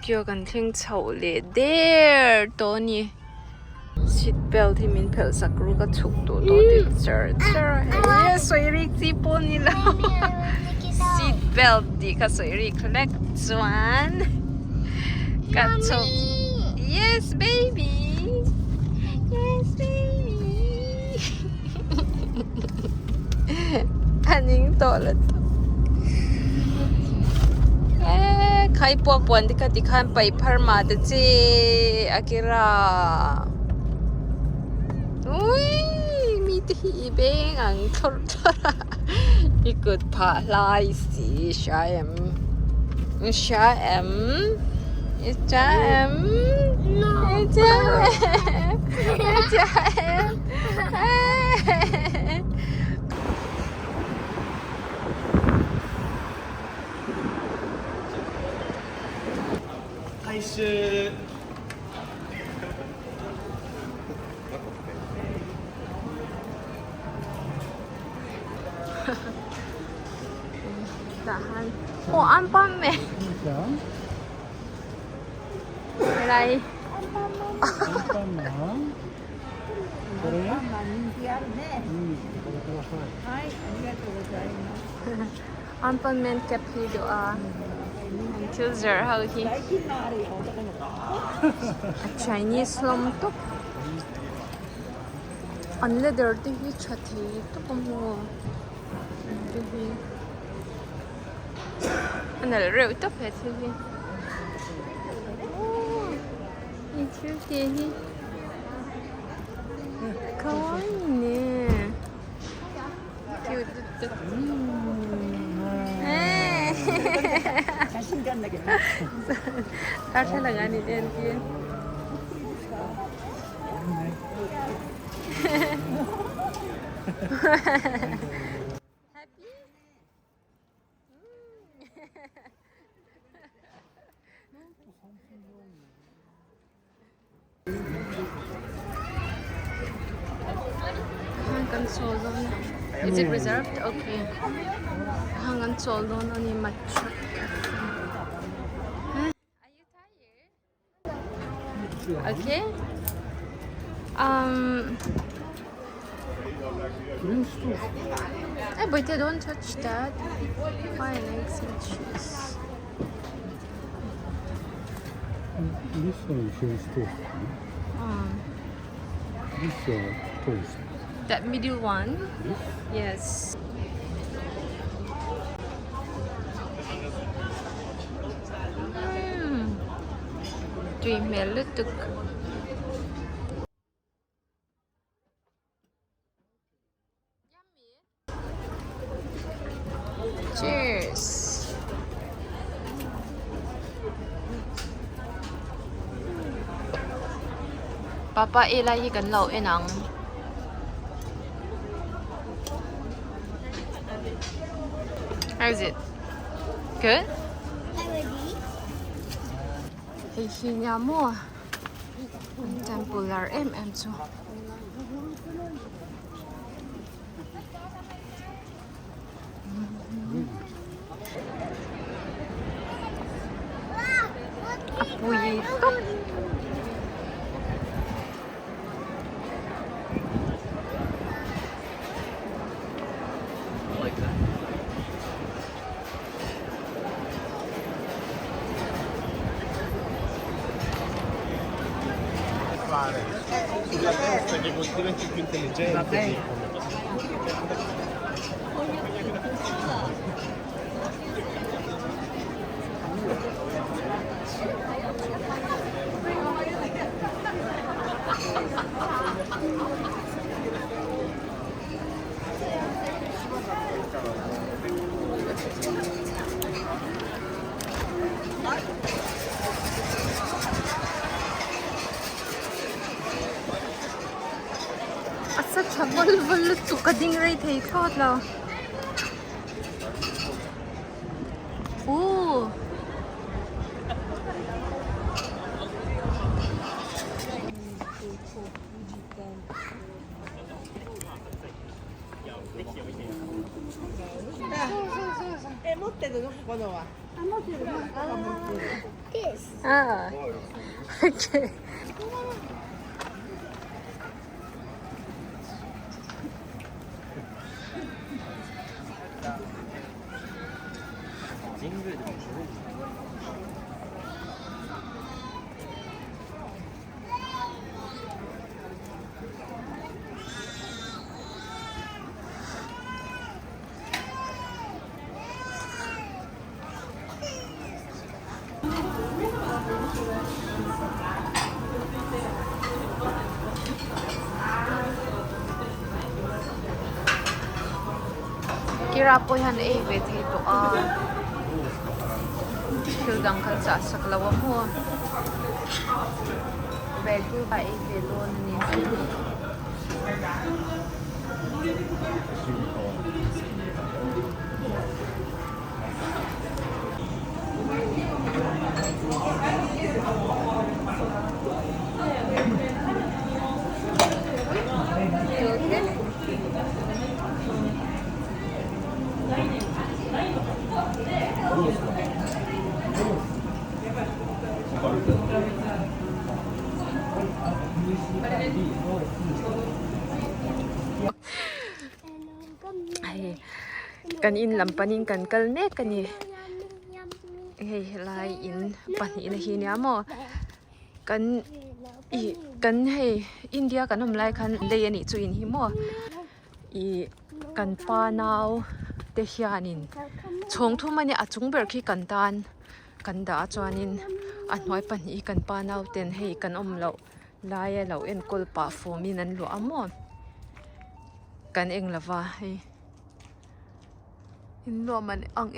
kêuกันเท่งเฉาเลย there ตัวนี้ seat belt ที่มินเพลสักรู้ก็ฉุกตัวที่เจอสวยริกจีปนี่แล้ว seat belt ดีก็สวยริกเล็กจวนก็ฉุก yes baby yes baby อันนี้ตัวละใครปวกปวนที่กันที่ข้ามไปพาร์มาเจอากิระอุ้ยมีที่เบงอังทอร์อีกดพาลายสิชาเอ็มชาเอ็มชาเอ็มชาเอ็มชาเอ็ม回収tahan. Oh, ampam eh. Alay. Ampam men kapi doa. Until there, how he? A Chinese lom to. An leather to he chati to kumo. An real to pet he. Oh, it's cute. Kawi ne. Cute. Kasha lagani din ki. Happy? Hanggang solo na. Is it reserved? Okay. Hanggang solo na ni matcha. Are you tired? Okay. But they don't touch that. Fine, eggs and cheese. This one shows toast. This toast. That middle one? This? Yes. Dream melutuk. Cheers. Papa ilay kan lau enang. How is it? Good? Hihinya mo. Tempular so. Apoy ito. Sulla testa che diventi più intelligente. Asa chabal tu kading ray thai khot la. Ooh. 持ってるのここのは。あ、持ってる。持ってる。Ah. Okay. Kira po yan with ito Hildang kansa sa kalawa mo. Bago ba doon ni ay kanin lampanin kan kalne kani hey lai in pani na hinya mo kan hey India kan lai kan le ani chu in hi mo I kan pa naw te hianin chhong thu mani achung ber khi kan tan kan da chuanin anhoi pani kan pa naw ten hei kan lo lai lo en kol pa fomin an lo amo kan eng lawa hei in law man ang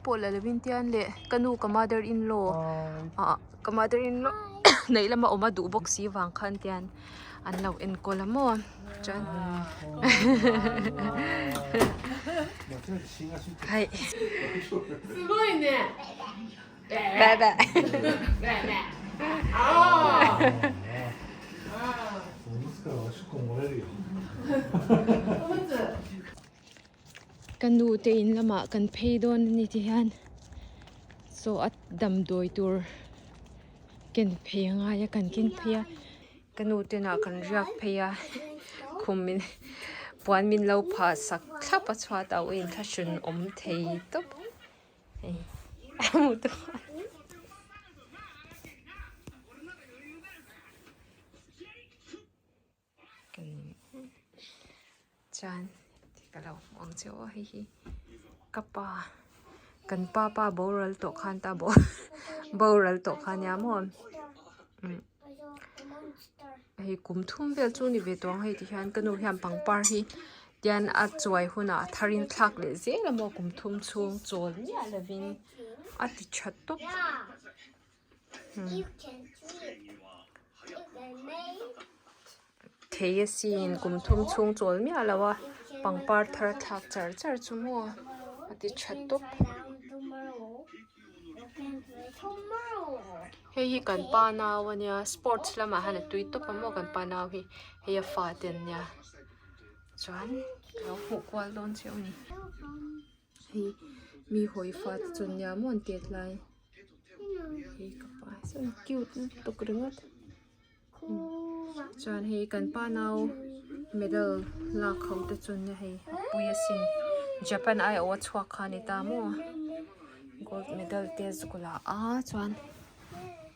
pola lewin tian le kanu ka mother in law ka mother in law nei lama oma du box si wang khan tian an lo en kol amo chan hai すごいね。bye bye kan nu te in lama kan phei don ni ti han so at dam doi tur ken phei nga ya kan kin phei kan nu te na kan riak phei a khumin puan min lo pha sak thap a chwa ta in thashun om thei top ei amu to chan kalau ang chaw hi kapa kan papa boral to khan ta boral to khan ya mo hi kum thum vel chu ni ve tong hei ti hian kanu hiam pangpar hi tian a zuai huna tharin thlak le ze la mo kum thum chung chol ni alavin ati chat top You can sleep. You can make. thei sin kum thum chung chol mi alawa pangpar thar thak char char chu mo ati chat top Tomorrow. You can play tomorrow. hei kan pa naw ania sports lama hana tui top amo kan pa naw hi hei a fa ten nia chuan lo hu kwal don cheu ni hei mi hoi fa chun nia mon te tlai hei ka pa so cute to kringot chuan hei kan pa naw medal la khau te chun nia hei puya sin Japan ai awa chwa khani ta mo gold medal te zukula chuan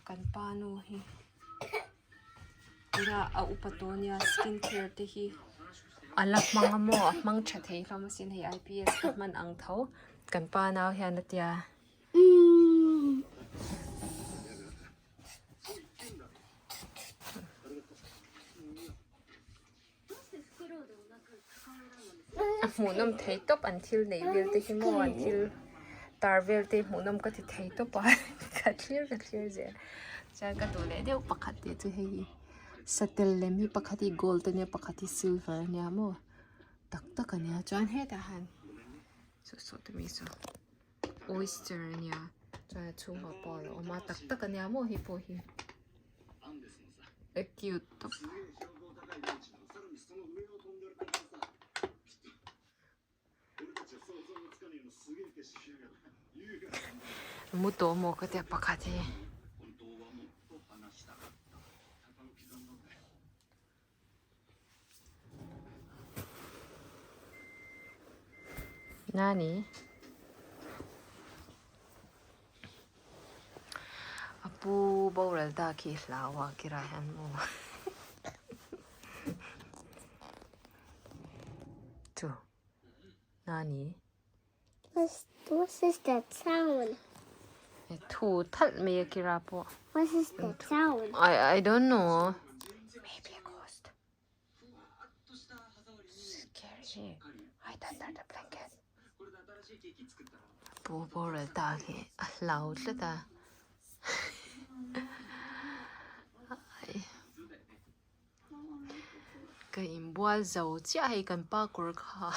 kan pa no hi ira a upatonia skin care te hi alak manga mo mang tha thei hlom sin hei IPS ka man ang tho kan pa naw hian atia munam thei top until nei vel te hi mo until tarvel te munam ka ti thei top pa ka clear je cha ka to le deu pakhat te chu hei satel le mi pakhati gold ne pakhati silver ne mo tak tak ania chan he ta han so to mi so oyster ania cha chu ma pa o ma tak tak ania mo hi po hi a cute top 무도 뭐 그때 박하지. 나니? 아부 보를 다 기라와 기라한 뭐. 두. 나니? What is that sound? 투 탈메 기라보. What is that sound? I don't know. Maybe a ghost. Scary. Hide under the blanket. 보보를 따기 라우드다. cái mua dầu chứ ai cần ba của họ.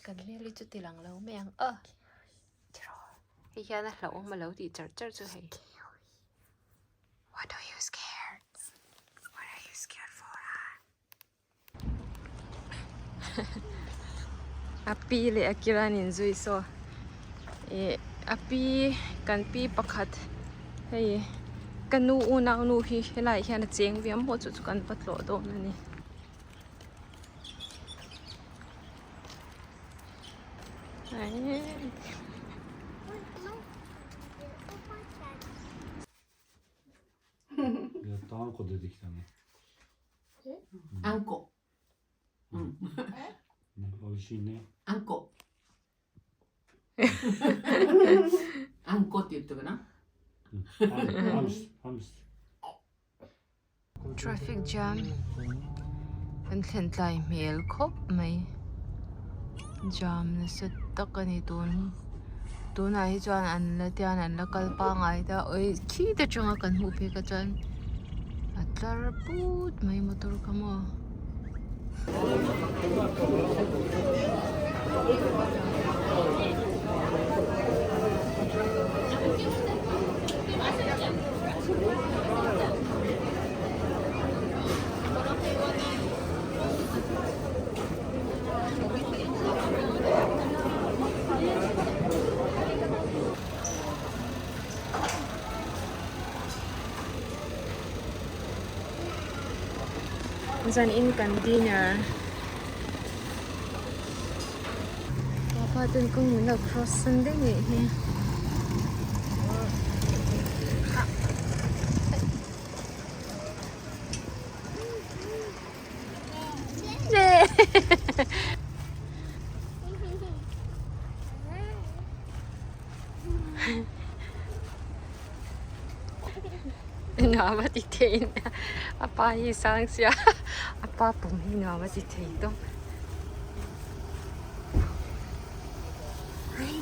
Cần mấy lít chút tiền lằng lâu mấy ăn khi nó lẩu mà lẩu thì chở chở cho hay. What are you scared? What are you scared for? Api le akira nin zui so. Api kan pi pakhat. Hey. Kanu una nu hi helai hian a cheng viam ho chu kan patlo do na ni.やっとあんこ出てきたね。あんこ。ね、美味しいね。あんこ。あんこって言ったかな。Traffic jam. Kan thlen tlai mel khop mai. Jam na set tak ani tun. Tun ai chuan an la tian an la kal pa ngai da oi khi ta chunga kan hu phe ka chuan. Atlar put mai motor ka mo. Dyan in kan dinner. Papa dun kung muna cross din eh. Nawa titiin. Apa hisang siya. Apa pong hinawa titiin to. Ay.